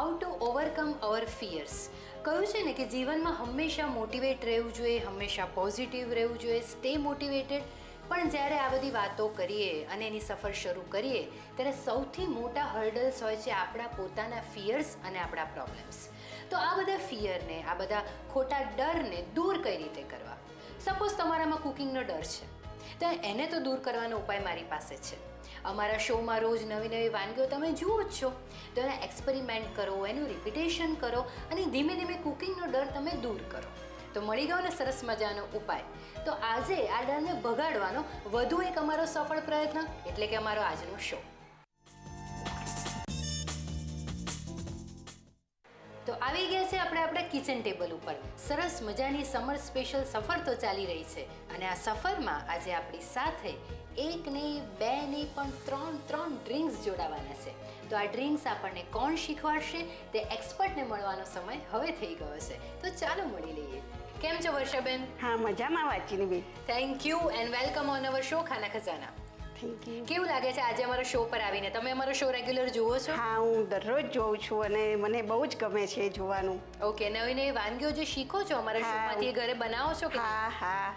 How to overcome our fears. કહ્યું છે ને કે જીવનમાં હંમેશા મોટિવેટ રહેવું જોઈએ, હંમેશા પોઝિટિવ રહેવું જોઈએ, સ્ટે મોટિવેટેડ. પણ જ્યારે આ બધી વાતો કરીએ અને એની સફર શરૂ કરીએ ત્યારે સૌથી મોટા હર્ડલ્સ હોય છે આપણા પોતાના ફિયર્સ અને આપણા પ્રોબ્લેમ્સ. તો આ બધા ફિયરને, આ બધા ખોટા ડરને દૂર કઈ રીતે કરવા? સપોઝ તમારામાં કુકિંગનો ડર છે, તો એને તો દૂર કરવાનો ઉપાય મારી પાસે છે. અમારા શોમાં રોજ નવી નવી વાનગીઓ તમે જુઓ જ છો, તો એના એક્સપેરિમેન્ટ કરો, એનું રિપીટેશન કરો અને ધીમે ધીમે કુકિંગનો ડર તમે દૂર કરો. તો મળી ગયો ને સરસ મજાનો ઉપાય. તો આજે આ ડરને ભગાડવાનો વધુ એક અમારો સફળ પ્રયત્ન, એટલે કે અમારો આજનો શો. તો આવી ગયા છે આપણે આપણા કિચન ટેબલ ઉપર. સરસ મજાની સમર સ્પેશિયલ સફર તો ચાલી રહી છે અને આ સફરમાં આજે આપણી સાથે એક નહીં, બે નહીં, પણ ત્રણ ડ્રિંક્સ જોડાવાના છે. તો આ ડ્રિંક્સ આપણને કોણ શીખવાડશે તે એક્સપર્ટને મળવાનો સમય હવે થઈ ગયો છે. તો ચાલો મળી લઈએ. કેમ છો વર્ષાબેન? હા, મજામાં વાંચીની બેન. Thank you and welcome on our show Khana Khazana. Thank you. કેવું લાગે છે આજે અમારો શો પર આવીને? તમે અમારો શો રેગ્યુલર જુઓ છો? હા, હું દરરોજ જોઉં છું અને મને બહુ જ ગમે છે જોવાનું. ઓકે, નવી નવી વાનગીઓ જે શીખો છો અમારા શોમાંથી ઘરે બનાવો છો કે? હા હા.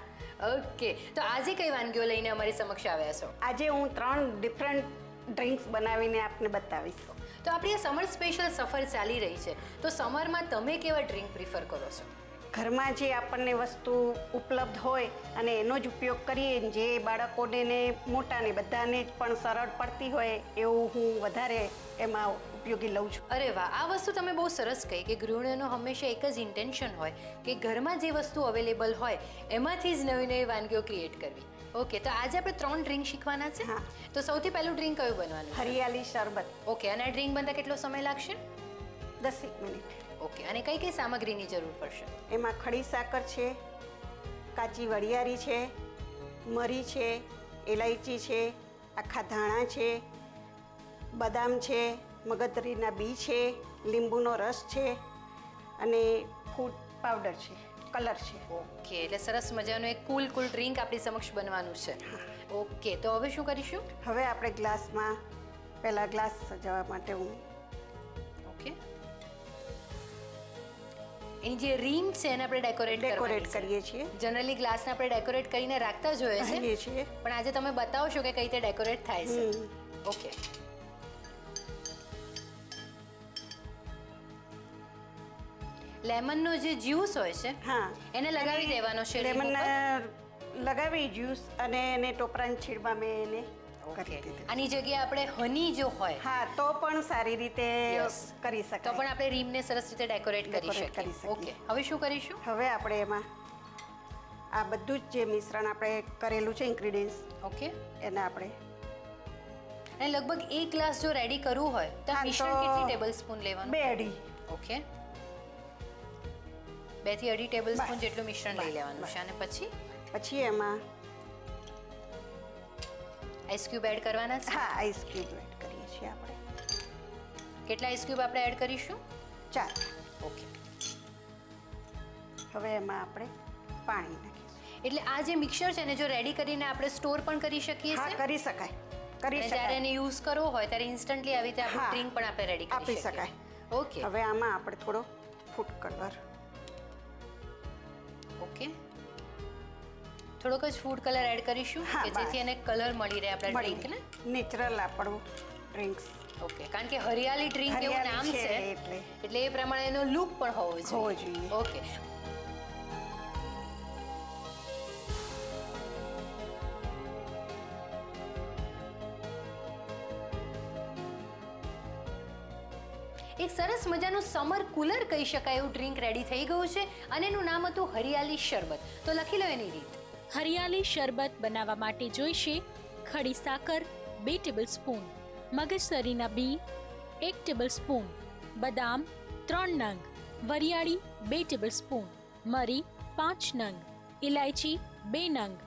ઓકે, તો આજે કઈ વાનગીઓ લઈને અમારી સમક્ષ આવ્યા છો? આજે હું 3 ડિફરન્ટ ડ્રિંક્સ બનાવીને આપને બતાવીશ. તો આપણી આ સમર સ્પેશિયલ સફર ચાલી રહી છે, તો સમરમાં તમે કેવા ડ્રિંક પ્રિફર કરો છો? ઘરમાં જે આપણને વસ્તુ ઉપલબ્ધ હોય અને એનો જ ઉપયોગ કરીએ, જે બાળકોને ને મોટાને બધાને જ પણ સરળ પડતી હોય એવું હું વધારે એમાં ઉપયોગી લઉં છું. અરે વાહ, આ વસ્તુ તમે બહુ સરસ કહી કે ગૃહિણીઓનો હંમેશા એક જ ઇન્ટેન્શન હોય કે ઘરમાં જે વસ્તુ અવેલેબલ હોય એમાંથી જ નવી નવી વાનગીઓ ક્રિએટ કરવી. ઓકે, તો આજે આપણે 3 ડ્રિંક શીખવાના છે. હા. તો સૌથી પહેલું ડ્રિંક કયું બનવાનું? હરિયાળી શરબત. ઓકે, અને આ ડ્રિંક બનતા કેટલો સમય લાગશે? 10 મિનિટ. ઓકે, અને કઈ કઈ સામગ્રીની જરૂર પડશે? એમાં ખડી સાકર છે, કાચી વરિયાળી છે, મરી છે, ઇલાયચી છે, આખા ધાણા છે, બદામ છે, મગજતરીના બી છે, લીંબુનો રસ છે અને ફૂડ પાવડર છે, કલર છે. ઓકે, એટલે સરસ મજાનું એક કુલ ડ્રિંક આપણી સમક્ષ બનવાનું છે. ઓકે, તો હવે શું કરીશું? હવે આપણે ગ્લાસમાં પહેલા ગ્લાસ સજાવવા માટે હું એની જે રીમ છે એને આપણે ડેકોરેટ કરીએ છીએ. જનરલી ગ્લાસને આપણે ડેકોરેટ કરીને રાખતા જ હોઈએ છીએ, પણ આજે તમે બતાવશો કે કઈ રીતે ડેકોરેટ થાય છે. ઓકે, લેમનનો જે જ્યુસ હોય છે, હા, એને લગાવી દેવાનો છે. લેમન લગાવી જ્યુસ અને એને ટોપરાની છીડમાં મેં એને આની જગ્યાએ આપણે હની જો હોય, હા, તો પણ સારી રીતે કરી શકાય. તો પણ આપણે રીમને સરસ રીતે ડેકોરેટ કરી શકીએ. ઓકે, હવે શું કરીશું? હવે આપણે એમાં આ બધું જ જે મિશ્રણ આપણે કરેલું છે ઇન્ગ્રેડિયન્ટ્સ, ઓકે, એને આપણે લગભગ 1 ગ્લાસ જો રેડી કરવું હોય તો મિશ્રણ કેટલી ટેબલ સ્પૂન લેવાનું? 2 અઢી. ઓકે, 2 થી 2.5 ટેબલ સ્પૂન જેટલું મિશ્રણ લઈ લેવાનું છે. અને પછી એમાં આઈસ ક્યુબ એડ કરવાના છે. હા, આઈસ ક્યુબ એડ કરીએ છીએ આપણે. કેટલા આઈસ ક્યુબ આપણે એડ કરીશું? 4. ઓકે, હવે એમાં આપણે પાણી નાખીશું. એટલે આ જે મિક્સર છે ને જો રેડી કરીને આપણે સ્ટોર પણ કરી શકીએ છીએ. હા, કરી શકાય. જ્યારે એને યુઝ કરવો હોય ત્યારે ઇન્સ્ટન્ટલી આવી રીતે આપણું ડ્રિંક પણ આપણે રેડી કરી શકાય. ઓકે, હવે આમાં આપણે થોડો ફૂડ કલર. ઓકે, થોડોક જ ફૂડ કલર એડ કરીશું કે જેથી એને કલર મળી રહે આપણા ડ્રિંકને. નેચરલ આપણું ડ્રિંક્સ. ઓકે, કારણ કે હરિયાળી ડ્રિંક એવું નામ છે એટલે એ પ્રમાણે એનો લુક પણ હોવો જોઈએ. ઓકે, એક સરસ મજાનું સમર કુલર કહી શકાય એવું ડ્રિંક રેડી થઈ ગયું છે અને એનું નામ હતું હરિયાળી શરબત. તો લખી લો એની રીત. હરિયાળી શરબત બનાવવા માટે જોઈશે ખડી સાકર 2 ટેબલ સ્પૂન, મગજતરીના બી 1 ટેબલ સ્પૂન, બદામ 3 નંગ, વરિયાળી 2 ટેબલ સ્પૂન, મરી 5 નંગ, ઇલાયચી 2 નંગ,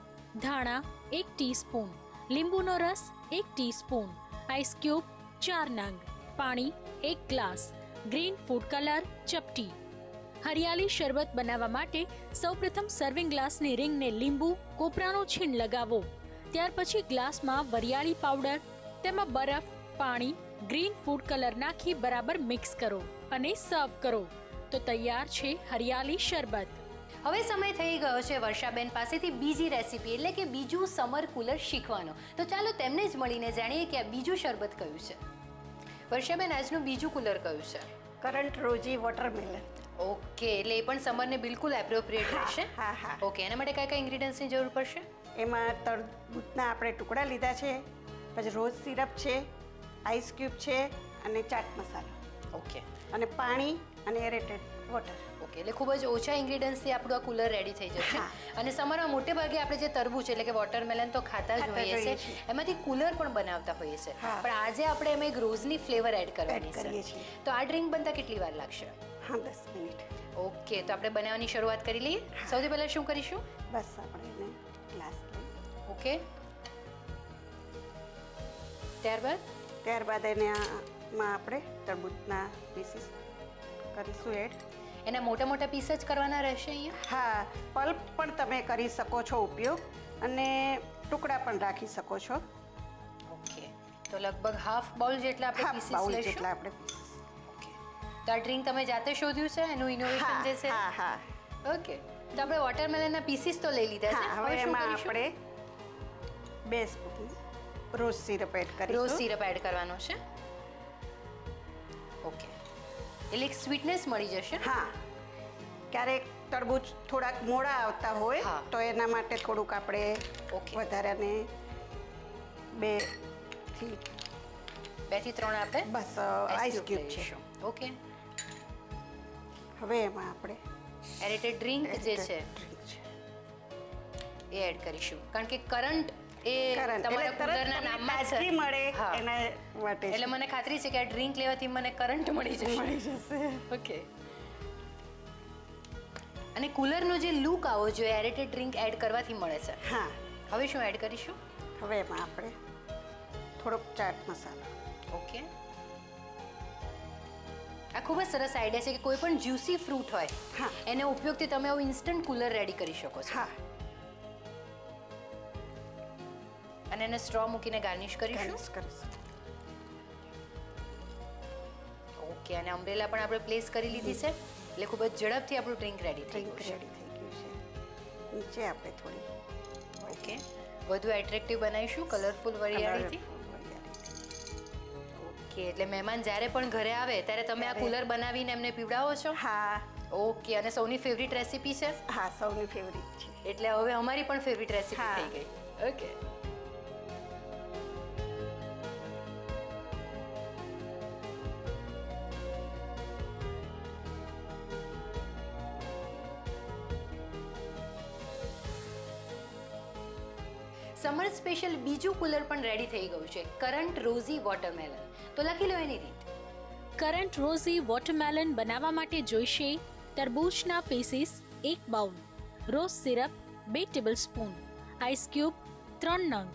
ધાણા 1 ટીસ્પૂન, લીંબુનો રસ 1 ટીસ્પૂન, આઈસ ક્યુબ 4 નંગ, પાણી 1 ગ્લાસ, ગ્રીન ફૂડ કલર ચપટી. હરિયાળી શરબત બનાવવા માટે સૌપ્રથમ સર્વિંગ ગ્લાસની રિંગને લીંબુ કોપરાનો છીણ લગાવો. ત્યાર પછી ગ્લાસમાં વરિયાળી પાવડર, તેમાં બરફ, પાણી, ગ્રીન ફૂડ કલર નાખી બરાબર મિક્સ કરો અને સર્વ કરો. તો તૈયાર છે હરિયાળી શરબત. હવે સમય થઈ ગયો છે વર્ષાબેન પાસેથી બીજી રેસીપી એટલે કે બીજું સમર કુલર શીખવાનો. તો ચાલો તેમને જ મળીને જાણીએ કે આ બીજું શરબત કયું છે. વર્ષાબેન, આજનું બીજું કુલર કયું છે? Current rosy watermelon. ઓકે, એટલે એ પણ સમરને બિલકુલ એપ્રોપ્રિએટ રહેશે. હા હા. ઓકે, એના માટે કયા કયા ઇન્ગ્રીડિયન્ટ્સની જરૂર પડશે? એમાં તરબૂચના આપણે ટુકડા લીધા છે, પછી રોઝ સિરપ છે, આઈસ ક્યુબ છે અને ચાટ મસાલો. ઓકે. અને પાણી અને એરેટેડ વોટર. ઓકે, એટલે ખૂબ જ ઓછા ઇન્ગ્રીડિયન્ટ્સથી આપણું આ કુલર રેડી થઈ જશે. અને સમરમાં મોટે ભાગે આપણે જે તરબૂચ એટલે કે વોટરમેલન તો ખાતા જ હોઈએ છીએ, એમાંથી કુલર પણ બનાવતા હોઈએ છીએ. પણ આજે આપણે એમાં એક રોઝની ફ્લેવર એડ કરવાની છે. તો આ ડ્રિંક બનતા કેટલી વાર લાગશે? હા, 10 મિનિટ. ઓકે, તો આપણે બનાવવાની શરૂઆત કરી લઈએ. સૌથી પહેલાં શું કરીશું? બસ આપણે એને ગ્લાસ લઈએ. ઓકે, ત્યારબાદ એને આમાં આપણે તરબૂચના પીસીસ કરીશું એડ. એના મોટા મોટા પીસ જ કરવાના રહેશે અહીંયા? હા, પલ્પ પણ તમે કરી શકો છો ઉપયોગ અને ટુકડા પણ રાખી શકો છો. ઓકે, તો લગભગ હાફ બાઉલ જેટલા આપણે પીસીસ લઈશું. જેટલા આપણે પીસીસ. ઓકે, તો આ ડ્રિંક તમે જાતે શોધ્યું છે, એનું ઇનોવેશન જે છે? હા હા. ઓકે, તો આપણે વોટરમેલનના પીસીસ તો લઈ લીધા છે. હવે એમાં આપણે 2 સ્પૂન રોઝ સિરપ એડ કરીશું. રોઝ સિરપ એડ કરવાનો છે. ઓકે, એટલે એક સ્વીટનેસ મળી જશે. હા, ક્યારેક તરબૂચ થોડાક મોડા આવતા હોય તો એના માટે થોડુંક આપણે વધારાને 2 થી 3 આપણે બસ આઈસ ક્યુબ છે. ઓકે, હવે એમાં આપણે એરેટેડ ડ્રિંક જે છે એ એડ કરીશું, કારણ કે કરંટ એ તમારા કુલરના નામમાં જ મળે એના માટે. એટલે મને ખાતરી છે કે આ ડ્રિંક લેવાથી મને કરંટ મળી જશે. ઓકે, અને કુલરનો જે લુક આવો જોઈએ એરેટેડ ડ્રિંક એડ કરવાથી મળે છે. હા. હવે શું એડ કરીશું? હવે એમાં આપણે થોડોક ચાટ મસાલો. ઓકે, આ ખૂબ જ સરસ આઈડિયા છે કે કોઈ પણ જ્યુસી ફ્રૂટ હોય એના ઉપયોગથી તમે આવું ઇન્સ્ટન્ટ કુલર રેડી કરી શકો છો. હા. અને એને સ્ટ્રો મૂકીને ગાર્નિશ કરીશું. ઓકે, અને અમ્બ્રેલા પણ આપણે પ્લેસ કરી લીધી છે, એટલે ખૂબ જ ઝડપથી આપણું ડ્રિંક રેડી થઈ ગયું છે. નીચે આપણે થોડી ઓકે વધુ એટ્રેક્ટિવ બનાવીશું કલરફુલ વરિયાળીથી. ઓકે, એટલે મહેમાન જ્યારે પણ ઘરે આવે ત્યારે તમે આ કુલર બનાવીને એમને પીવડાવો છો? હા. ઓકે, અને સૌની ફેવરિટ રેસીપી છે? હા, સૌની ફેવરિટ છે. એટલે હવે અમારી પણ ફેવરિટ રેસીપી થઈ ગઈ. ઓકે, સમર સ્પેશિયલ બીજું કુલર પણ રેડી થઈ ગયું છે, કરંટ રોઝી વોટરમેલન. તો લખી લો એની રીત. કરંટ રોઝી વોટરમેલન બનાવવા માટે જોઈશે તરબૂચના pieces 1 bowl, rose syrup 2 tablespoon, ice cube 3 નંગ,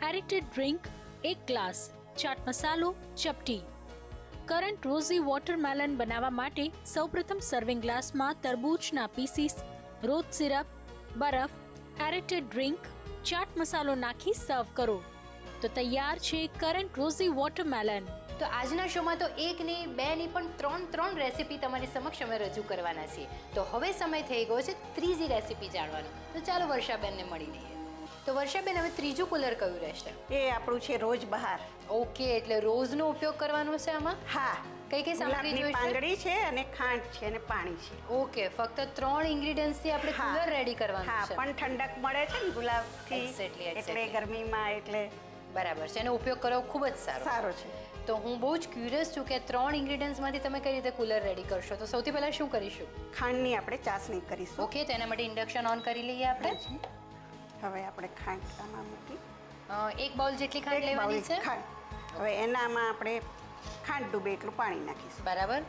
એરેટેડ ડ્રિંક 1 ગ્લાસ, ચાટ મસાલો ચપટી. કરંટ રોઝી વોટરમેલન બનાવવા માટે સૌપ્રથમ સર્વિંગ ગ્લાસમાં તરબૂચના પીસીસ, રોઝ સિરપ, બરફ, એરેટેડ ડ્રિંક, ચાટ મસાલો નાખી સર્વ કરો. તો તૈયાર છે કરંટ રોઝી વોટરમેલન. તો આજના શોમાં તો 1 નહીં 2 નહીં પણ 3 રેસીપી તમારી સમક્ષ અમે રજૂ કરવાના છીએ. તો હવે સમય થઈ ગયો છે ત્રીજી રેસીપી જાણવાનો. તો ચાલો વર્ષાબેનને મળી લઈએ. તો વર્ષાબેન, હવે ત્રીજું કુલર કયું રહેશે? એ આપણું છે રોજ બહાર. ઓકે, એટલે રોઝનો ઉપયોગ કરવાનો છે આમાં? હા. કઈ કઈ સામગ્રી જોઈશે? પાંદડી છે અને ખાંડ છે અને પાણી છે. ઓકે, ફક્ત 3 ઇન્ગ્રેડિયન્ટ્સથી આપણે કુલર રેડી કરવાનું છે. હા, પણ ઠંડક મળે છે ને ગુલાબથી. એટલે ગરમીમાં એટલે બરાબર છે, એનો ઉપયોગ કરવો ખૂબ જ સારો છે. તો હું બહુ જ ક્યુરિયસ છું કે 3 ઇન્ગ્રેડિયન્ટ્સમાંથી તમે કઈ રીતે કુલર રેડી કરશો. તો સૌથી પહેલા શું કરીશું? ખાંડની આપણે ચાસણી કરીશું. ઓકે, તો એના માટે ઇન્ડક્શન ઓન કરી લઈએ આપણે. હવે આપણે ખાંડ આમાં મૂકી 1 બાઉલ જેટલી ખાંડ લેવાની છે. હવે એનામાં આપણે ખાંડ ડૂબે એટલું પાણી નાખીશું. બરાબર.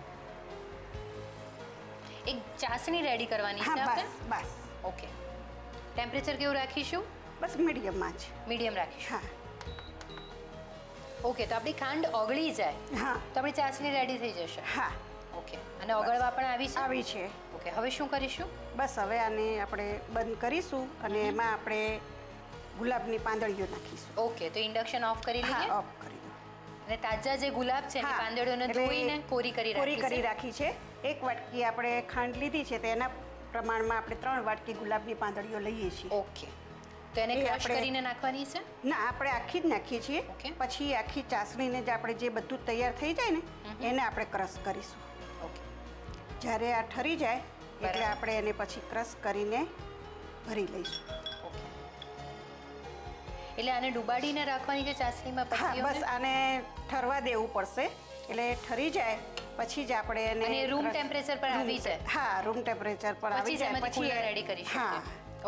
એક ચાસણી રેડી કરવાની છે આપણે. બસ. ઓકે, ટેમ્પરેચર કેવું રાખીશું? બસ મીડિયમમાં જ. મીડિયમ રાખીશું. હા. ઓકે, તો આપણી ખાંડ ઓગળી જાય તો આપણી ચાસણી રેડી થઈ જશે. હા. ઓકે, અને ઓગળવા પણ આવી છે. ઓકે, હવે શું કરીશું? બસ હવે આને આપણે બંધ કરીશું અને એમાં આપણે ગુલાબની પાંદડીઓ નાખીશું. ઓકે, તો ઇન્ડક્શન ઓફ કરી લઈએ. ઓફ કરી દો. અને તાજા જે ગુલાબ છે એની પાંદડીઓને ધોઈને કોરી કરી રાખી છે. 1 વાટકી આપણે ખાંડ લીધી છે તેના પ્રમાણમાં આપણે 3 વાટકી ગુલાબની પાંદડીઓ લઈએ છીએ. ઓકે. તો એને ક્રશ કરીને નાખવાની છે? ના, આપણે આખી જ નાખીએ છીએ. પછી આખી ચાસણીને જે આપણે જે બધું તૈયાર થઈ જાય ને એને આપણે ક્રશ કરીશું. ઓકે. જ્યારે આ ઠરી જાય એટલે આપણે એને પછી ક્રશ કરીને ભરી લઈશું. ઓકે. એટલે આને ડુબાડીને રાખવાની છે ચાસણીમાં પછી? બસ આને ઠરવા દેવું પડશે. એટલે ઠરી જાય પછી જ આપણે એને અને રૂમ ટેમ્પરેચર પર આવી જાય. હા, રૂમ ટેમ્પરેચર પર આવી જાય પછી રેડી કરી શકીએ. હા.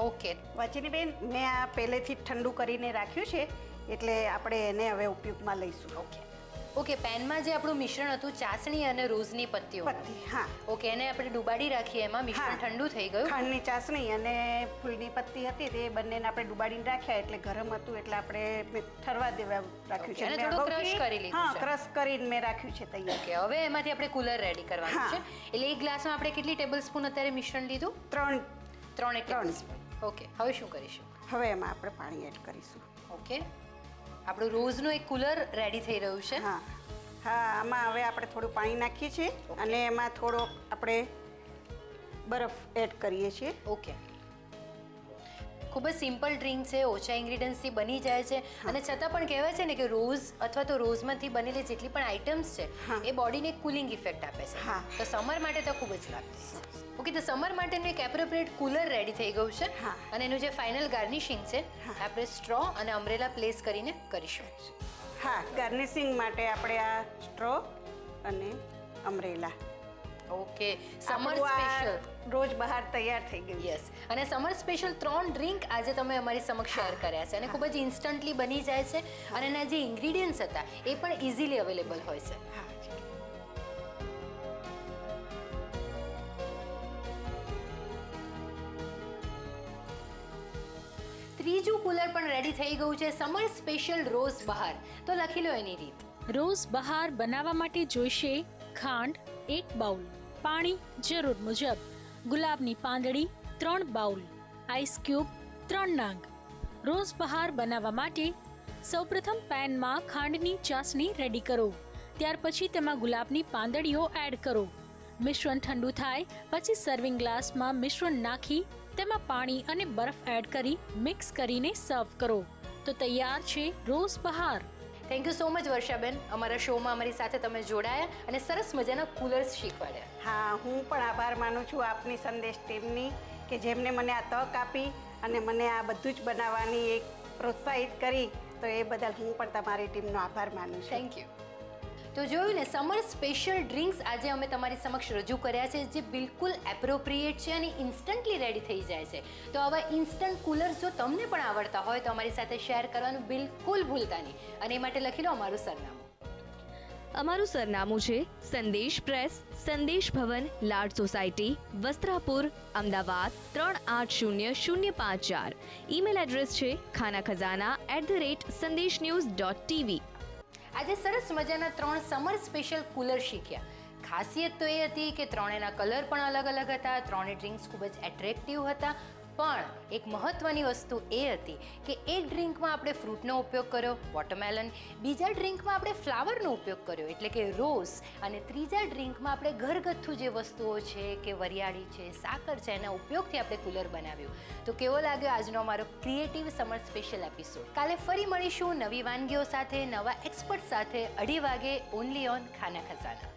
ઓકે. વચનીબેન, મેં આ પહેલેથી જ ઠંડુ કરીને રાખ્યું છે એટલે આપણે એને હવે ઉપયોગમાં લઈશું. ઓકે. ઓકે, પેનમાં જે આપણું મિશ્રણ હતું ચાસણી અને રોઝની પત્તીઓ, હા, ઓકે, એને આપણે ડુબાડી રાખીએ. એમાં મિશ્રણ ઠંડુ થઈ ગયું. ખાંડની ચાસણી અને ફૂલની પત્તી હતી તે બંનેને આપણે ડુબાડીને રાખ્યા એટલે ગરમ હતું એટલે આપણે ઠરવા દેવા રાખ્યું છે. અને થોડું ક્રશ કરી લીધું છે. હા, ક્રશ કરીને મેં રાખ્યું છે તૈયાર. ઓકે. હવે એમાંથી આપણે કુલર રેડી કરવાનું છે. એટલે એક ગ્લાસમાં આપણે કેટલી ટેબલસ્પૂન અત્યારે મિશ્રણ લીધું? 3 ટેબલસ્પૂન. ઓકે. હવે શું કરીશું? હવે એમાં આપણે પાણી એડ કરીશું. ઓકે. આપણું રોઝનું એક કુલર રેડી થઈ રહ્યું છે. હા, આમાં હવે આપણે થોડું પાણી નાખીએ છીએ અને એમાં થોડો આપણે બરફ એડ કરીએ છીએ. ઓકે. ખૂબ જ સિમ્પલ ડ્રિંક છે, ઓછા ઇન્ગ્રીડિયન્ટ્સથી બની જાય છે અને છતાં પણ કહેવાય છે ને કે રોઝ અથવા તો રોઝમાંથી બનેલી જેટલી પણ આઇટમ્સ છે એ બોડીને કુલિંગ ઇફેક્ટ આપે છે. તો સમર માટે તો ખૂબ જ લાગે. ઓકે. તો સમર માટેનું એક એપ્રોપ્રિએટ કુલર રેડી થઈ ગયું છે અને એનું જે ફાઇનલ ગાર્નિશિંગ છે આપણે સ્ટ્રો અને અમ્બ્રેલા પ્લેસ કરીને કરીશું. હા, ગાર્નિશિંગ માટે આપણે આ સ્ટ્રો અને અમ્બ્રેલા. ઓકે. સમર સ્પેશિયલ રોજ બહાર તૈયાર થઈ ગયું. યસ. અને સમર સ્પેશિયલ 3 ડ્રિંક આજે તમે અમારી સમક્ષ શેર કર્યા છે અને ખૂબ જ ઇન્સ્ટન્ટલી બની જાય છે અને એના જે ઇન્ગ્રીડિયન્ટ્સ હતા એ પણ ઇઝીલી અવેલેબલ હોય છે. ત્રીજું કુલર પણ રેડી થઈ ગયું છે, સમર સ્પેશિયલ રોઝ બહાર. તો લખી લો એની રીત. રોઝ બહાર બનાવવા માટે જોઈશે ખાંડ 1 બાઉલ, પાણી જરૂર મુજબ, ગુલાબની પાંદડી 3 બાઉલ, આઈસ ક્યુબ 3 નંગ. રોઝ બહાર બનાવવા માટે સૌપ્રથમ પેનમાં ખાંડની ચાસણી રેડી કરો. ત્યાર પછી તેમાં ગુલાબની પાંદડીઓ એડ કરો. મિશ્રણ ઠંડુ થાય પછી સર્વિંગ ગ્લાસમાં મિશ્રણ નાખી તેમાં પાણી અને બરફ એડ કરી મિક્સ કરીને સર્વ કરો. તો તૈયાર છે રોઝ બહાર. થેન્ક યુ સો મચ વર્ષાબેન, અમારા શોમાં અમારી સાથે તમે જોડાયા અને સરસ મજાના કુલર્સ શીખવાડ્યા. હા, હું પણ આભાર માનું છું આપની સંદેશ ટીમની કે જેમને મને આ તક આપી અને મને આ બધું જ બનાવવાની એક પ્રોત્સાહિત કરી. તો એ બદલ હું પણ તમારી ટીમનો આભાર માનું છું. Thank you. તો જોયું ને, સમર સ્પેશિયલ ડ્રિંક્સ આજે અમે તમારી સમક્ષ રજૂ કર્યા છે જે બિલકુલ એપ્રોપ્રિએટ છે અને ઇન્સ્ટન્ટલી રેડી થઈ જાય છે. તો આવા ઇન્સ્ટન્ટ કુલર્સ જો તમને પણ આવડતા હોય તો અમારી સાથે શેર કરવાનું બિલકુલ ભૂલતા નહીં અને એ માટે લખી લો અમારું સરનામું. અમારું સરનામું છે સંદેશ પ્રેસ, સંદેશ ભવન, લાડ society, Vastrapur, Ahmedabad 380054. Email address છે khanakhazana@sandesh-news.tv. આજે સરસ મજાના 3 સમર સ્પેશિયલ કુલર શીખ્યા. ખાસિયત તો એ હતી કે ત્રણેના કલર પણ અલગ અલગ હતા, ત્રણે ડ્રિંક્સ ખૂબ જ એટ્રેક્ટિવ હતા. પણ એક મહત્વની વસ્તુ એ હતી કે એક ડ્રિંકમાં આપણે ફ્રૂટનો ઉપયોગ કર્યો, વોટરમેલન, બીજા ડ્રિંકમાં આપણે ફ્લાવરનો ઉપયોગ કર્યો એટલે કે રોઝ, અને ત્રીજા ડ્રિંકમાં આપણે ઘરગથ્થુ જે વસ્તુઓ છે કે વરિયાળી છે, સાકર છે, એના ઉપયોગથી આપણે કુલર બનાવ્યું. તો કેવો લાગ્યો આજનો અમારો ક્રિએટિવ સમર સ્પેશિયલ એપિસોડ? કાલે ફરી મળીશું નવી વાનગીઓ સાથે, નવા એક્સપર્ટ સાથે 2:30 વાગે ઓનલી ઓન ખાના ખજાના.